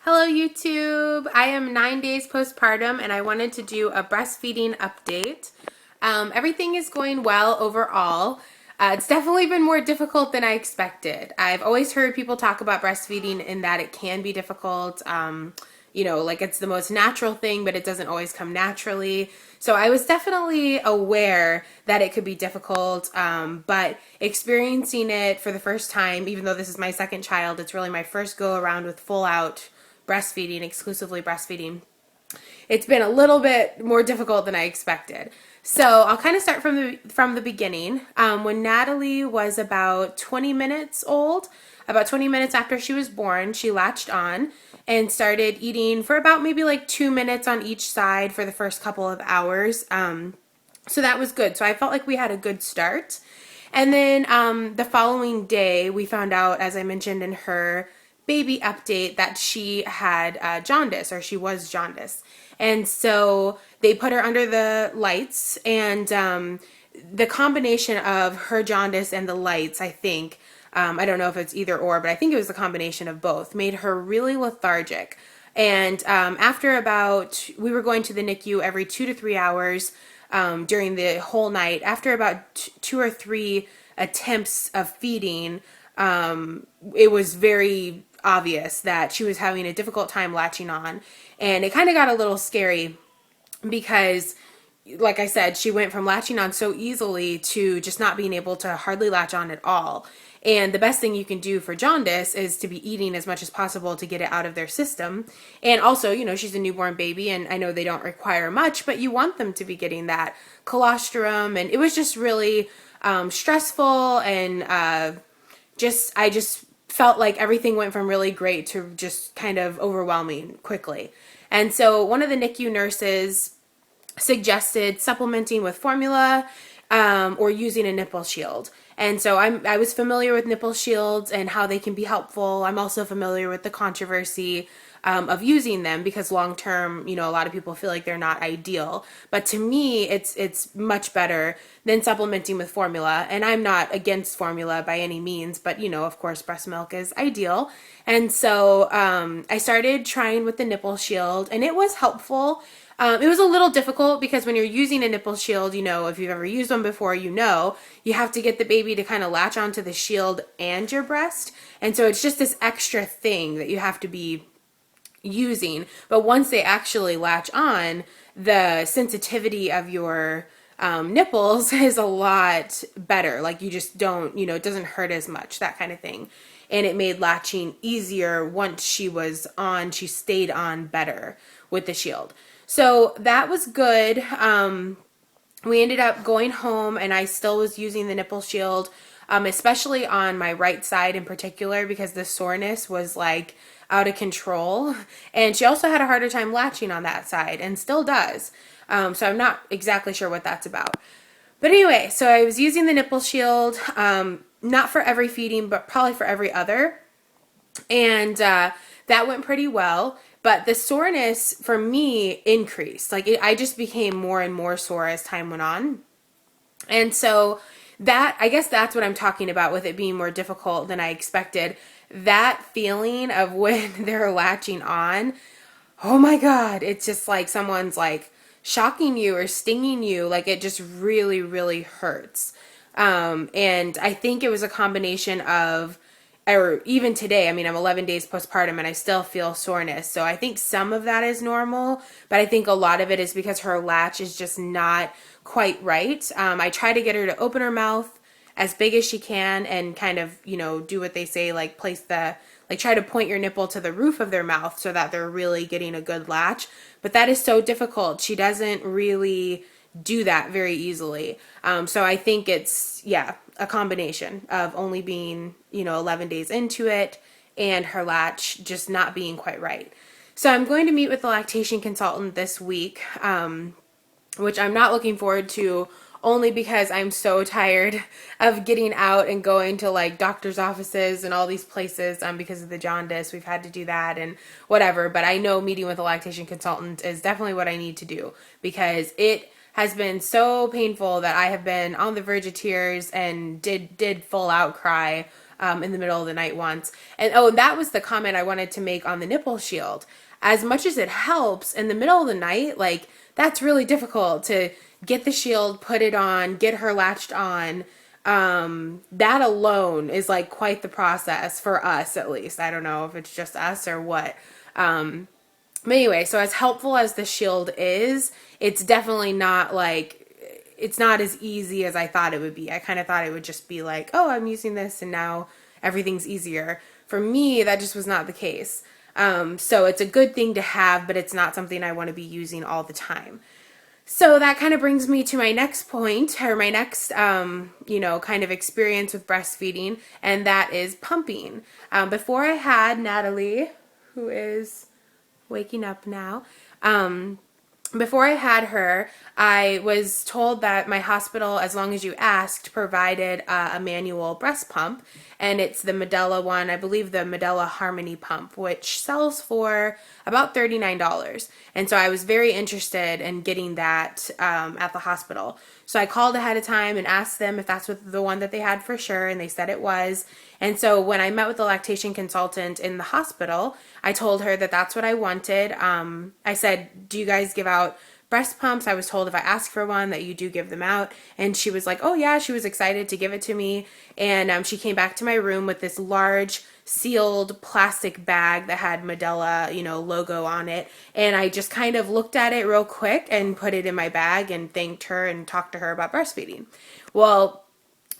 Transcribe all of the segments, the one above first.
Hello YouTube! I am 9 days postpartum and I wanted to do a breastfeeding update. Everything is going well overall. It's definitely been more difficult than I expected. I've always heard people talk about breastfeeding in that it can be difficult. Like it's the most natural thing, but it doesn't always come naturally. So I was definitely aware that it could be difficult, but experiencing it for the first time, even though this is my second child, it's really my first go around with full out breastfeeding, exclusively breastfeeding. It's been a little bit more difficult than I expected. So I'll kind of start from the beginning. When Natalie was about 20 minutes old, about 20 minutes after she was born, she latched on and started eating for about maybe like 2 minutes on each side for the first couple of hours. So that was good. So I felt like we had a good start. And then the following day, we found out, as I mentioned in her baby update, that she had jaundice, or she was jaundice. And so they put her under the lights, and the combination of her jaundice and the lights, I think, I don't know if it's either or, but I think it was the combination of both, made her really lethargic. And after we were going to the NICU every 2 to 3 hours during the whole night. After about 2 or 3 attempts of feeding, it was very obvious that she was having a difficult time latching on. And it kind of got a little scary because, like I said, she went from latching on so easily to just not being able to hardly latch on at all. And the best thing you can do for jaundice is to be eating as much as possible to get it out of their system. And also, she's a newborn baby, and I know they don't require much, but you want them to be getting that colostrum. And it was just really stressful, and I just felt like everything went from really great to just kind of overwhelming quickly. And so one of the NICU nurses suggested supplementing with formula or using a nipple shield. And so I was familiar with nipple shields and how they can be helpful. I'm also familiar with the controversy of using them because long term, a lot of people feel like they're not ideal. But to me, it's much better than supplementing with formula. And I'm not against formula by any means, but of course, breast milk is ideal. And so I started trying with the nipple shield, and it was helpful. It was a little difficult because when you're using a nipple shield, if you've ever used one before, you have to get the baby to kind of latch onto the shield and your breast. And so it's just this extra thing that you have to be using. But once they actually latch on, the sensitivity of your nipples is a lot better. Like you just don't, it doesn't hurt as much, that kind of thing. And it made latching easier once she was on, she stayed on better with the shield. So that was good. We ended up going home, and I still was using the nipple shield, especially on my right side in particular, because the soreness was like out of control. And she also had a harder time latching on that side, and still does. So I'm not exactly sure what that's about. But anyway, so I was using the nipple shield, not for every feeding, but probably for every other. And that went pretty well. But the soreness for me increased. I just became more and more sore as time went on. And so I guess that's what I'm talking about with it being more difficult than I expected. That feeling of when they're latching on, oh my God, it's just like someone's like shocking you or stinging you. Like it just really, really hurts. And I think it was a combination of, or even today, I'm 11 days postpartum and I still feel soreness. So I think some of that is normal, but I think a lot of it is because her latch is just not quite right. I try to get her to open her mouth as big as she can and kind of, do what they say, like try to point your nipple to the roof of their mouth so that they're really getting a good latch. But that is so difficult. She doesn't really do that very easily. So I think it's, a combination of only being, 11 days into it and her latch just not being quite right. So I'm going to meet with the lactation consultant this week, which I'm not looking forward to only because I'm so tired of getting out and going to like doctor's offices and all these places because of the jaundice. We've had to do that and whatever, but I know meeting with a lactation consultant is definitely what I need to do because it has been so painful that I have been on the verge of tears and did full out cry in the middle of the night once. And oh, that was the comment I wanted to make on the nipple shield. As much as it helps in the middle of the night, like that's really difficult to get the shield, put it on, get her latched on. That alone is like quite the process for us, at least. I don't know if it's just us or what. But anyway, so as helpful as the shield is, it's definitely not like, it's not as easy as I thought it would be. I kind of thought it would just be like, oh, I'm using this and now everything's easier. For me, that just was not the case. So it's a good thing to have, but it's not something I want to be using all the time. So that kind of brings me to my next point, or my next, kind of experience with breastfeeding, and that is pumping. Before I had Natalie, who is waking up now, before I had her, I was told that my hospital, as long as you asked, provided a manual breast pump, and it's the Medela one, I believe the Medela Harmony pump, which sells for about $39. And so I was very interested in getting that at the hospital. So I called ahead of time and asked them if that's what the one that they had for sure, and they said it was. And so when I met with the lactation consultant in the hospital, I told her that that's what I wanted. I said, do you guys give out breast pumps? I was told if I ask for one that you do give them out. And she was like, oh yeah, she was excited to give it to me. And she came back to my room with this large sealed plastic bag that had Medela, logo on it. And I just kind of looked at it real quick and put it in my bag and thanked her and talked to her about breastfeeding. Well,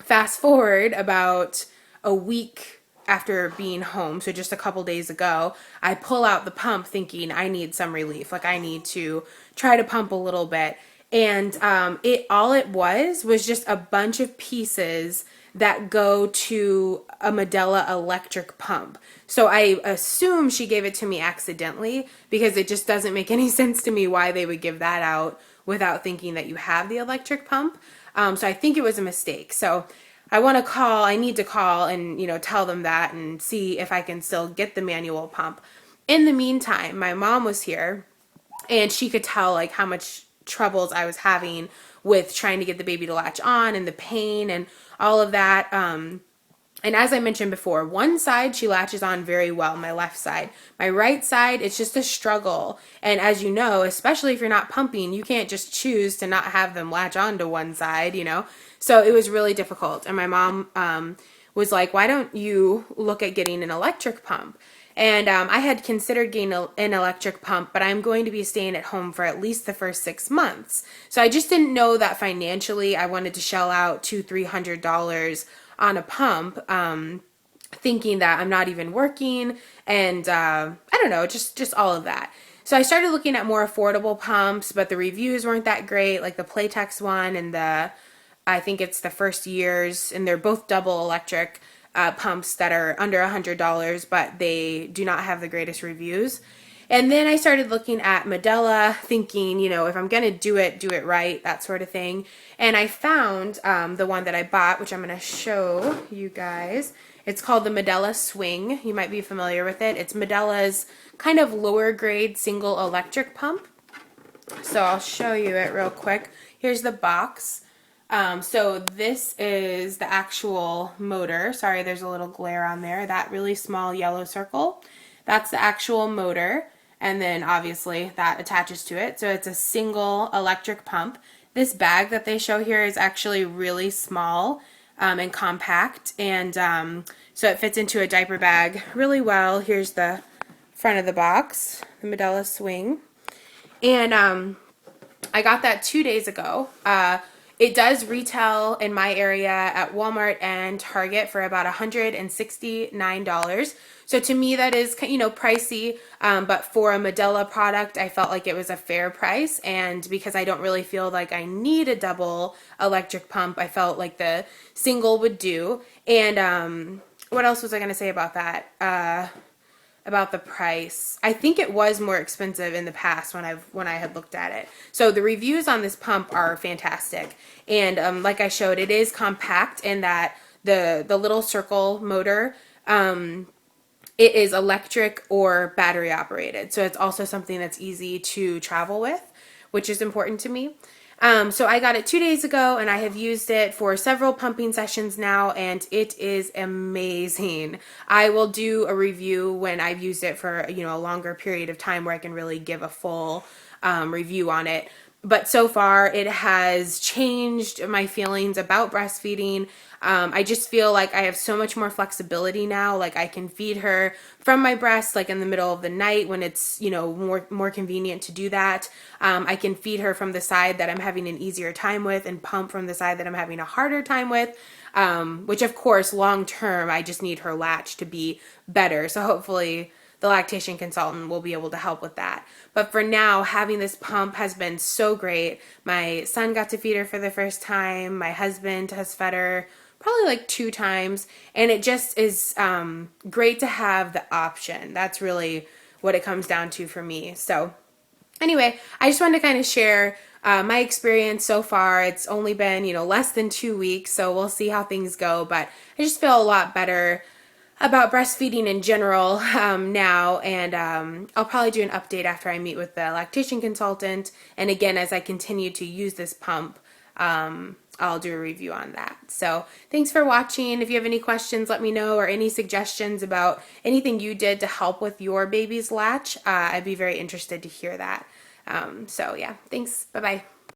fast forward about a week after being home, so just a couple days ago, I pull out the pump thinking I need some relief. Like I need to try to pump a little bit. And it was just a bunch of pieces that go to a Medela electric pump. So I assume she gave it to me accidentally, because it just doesn't make any sense to me why they would give that out without thinking that you have the electric pump. So I think it was a mistake. So I need to call and, tell them that and see if I can still get the manual pump. In the meantime, my mom was here and she could tell like how much troubles I was having with trying to get the baby to latch on and the pain and all of that. And as I mentioned before, one side she latches on very well, my left side. My right side, it's just a struggle. And as you know, especially if you're not pumping, you can't just choose to not have them latch on to one side, So it was really difficult. And my mom was like, why don't you look at getting an electric pump? And I had considered getting an electric pump, but I'm going to be staying at home for at least the first 6 months. So I just didn't know that financially I wanted to shell out $200-300 on a pump, thinking that I'm not even working, and I don't know, just all of that. So I started looking at more affordable pumps, but the reviews weren't that great, like the Playtex one and I think it's the First Years, and they're both double electric pumps that are under $100, but they do not have the greatest reviews. And then I started looking at Medela, thinking, if I'm going to do it right, that sort of thing. And I found the one that I bought, which I'm going to show you guys. It's called the Medela Swing. You might be familiar with it. It's Medela's kind of lower grade single electric pump. So I'll show you it real quick. Here's the box. So this is the actual motor. Sorry, there's a little glare on there. That really small yellow circle, that's the actual motor. And then obviously that attaches to it. So it's a single electric pump. This bag that they show here is actually really small and compact. And so it fits into a diaper bag really well. Here's the front of the box, the Medela Swing. And I got that 2 days ago. It does retail in my area at Walmart and Target for about $169. So to me, that is, pricey. But for a Medela product, I felt like it was a fair price. And because I don't really feel like I need a double electric pump, I felt like the single would do. And what else was I going to say about that? About the price. I think it was more expensive in the past when I had looked at it. So the reviews on this pump are fantastic. And like I showed, it is compact in that the little circle motor, it is electric or battery operated. So it's also something that's easy to travel with, which is important to me. So I got it 2 days ago and I have used it for several pumping sessions now and it is amazing. I will do a review when I've used it for, a longer period of time where I can really give a full review on it. But so far it has changed my feelings about breastfeeding. I just feel like I have so much more flexibility now. Like I can feed her from my breast, like in the middle of the night when it's, more convenient to do that. I can feed her from the side that I'm having an easier time with and pump from the side that I'm having a harder time with. Which of course, long term, I just need her latch to be better. So hopefully the lactation consultant will be able to help with that. But for now, having this pump has been so great. My son got to feed her for the first time. My husband has fed her probably like 2 times. And it just is great to have the option. That's really what it comes down to for me. So anyway, I just wanted to kind of share my experience so far. It's only been, less than 2 weeks, so we'll see how things go. But I just feel a lot better about breastfeeding in general now, and I'll probably do an update after I meet with the lactation consultant. And again, as I continue to use this pump, I'll do a review on that. So thanks for watching. If you have any questions, let me know, or any suggestions about anything you did to help with your baby's latch. I'd be very interested to hear that. So yeah, thanks. Bye-bye.